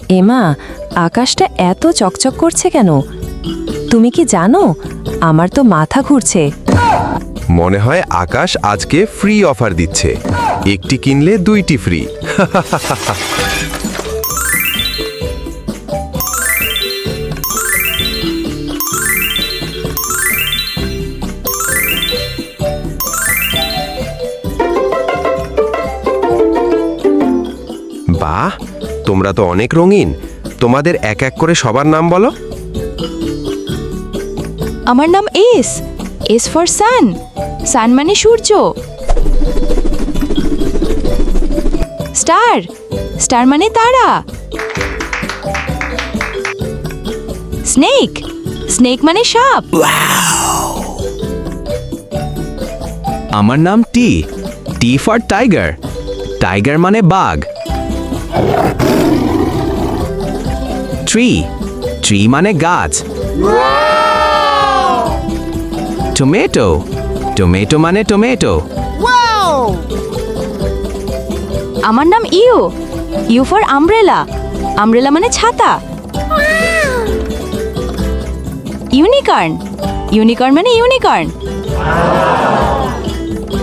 এমা, আকাশটা এত চকচক করছে কেন? তুমি কি জানো, আমার তো মাথা ঘুরছে। মনে হয় আকাশ আজকে ফ্রি অফার দিচ্ছে, একটি কিনলে দুইটি ফ্রি। বাহ, তোমরা তো অনেক রঙিন। তোমাদের এক এক করে সবার নাম বলো। আমার নাম S. S for sun. Sun মানে সূর্য। স্টার। স্টার মানে তারা। স্নেক। স্নেক মানে সাপ। আমার নাম T. T for tiger. Tiger মানে বাঘ। ট্রি। ট্রি মানে গাছ। টমেটো। টমেটো মানে টমেটো। আমার নাম U. U for umbrella. Umbrella মানে ছাতা। ইউনিকর্ন। ইউনিকর্ন মানে ইউনিকর্ন।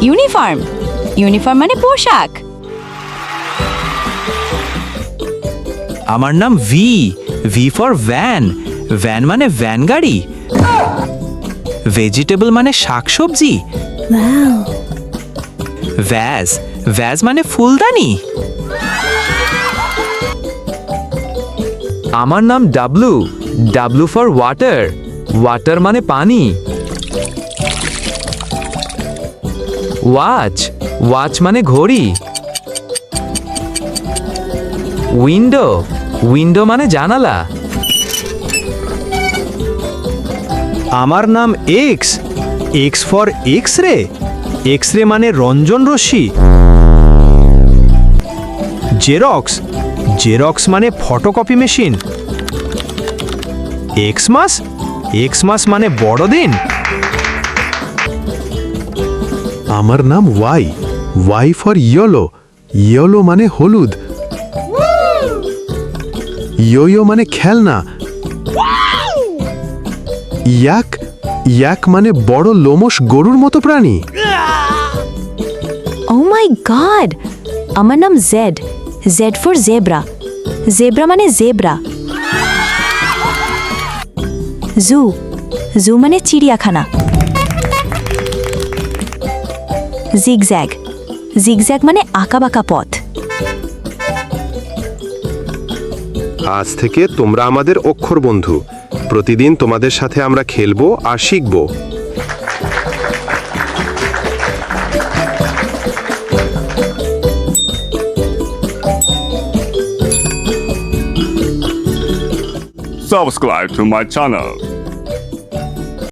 ইউনিফর্ম। ইউনিফর্ম মানে পোশাক। আমার নাম V. V for van. Van মানে ভ্যান গাড়ি। ভেজিটেবল মানে শাকসবজি। ভ্যাজ। ভ্যাজ মানে ফুলদানি। আমার নাম W. W for water. Water মানে পানি। ওয়াচ। ওয়াচ মানে ঘড়ি। উইন্ডো। উইন্ডো মানে জানালা। আমার নাম X. X for X ray. X ray মানে রঞ্জন রশ্মি। জেরক্স। জেরক্স মানে ফটোকপি মেশিন। এক্সমাস। এক্সমাস মানে বড়দিন। আমার নাম Y. Y for yellow. Yellow মানে হলুদ। ইয়ো মানে খেলনা। ইয়াক। ইয়াক মানে বড় লোমশ গরুর মতো প্রাণী। ও মাই গড, আমার নাম Z. Z for zebra. Zebra মানে জেব্রা। জু। জু মানে চিড়িয়াখানা। জিগজ্যাগ। জিগজ্যাগ মানে আঁকাবাঁকা পথ। আজ থেকে তোমরা আমাদের অক্ষর বন্ধু। প্রতিদিন তোমাদের সাথে আমরা খেলবো আর শিখবো। Subscribe to my channel.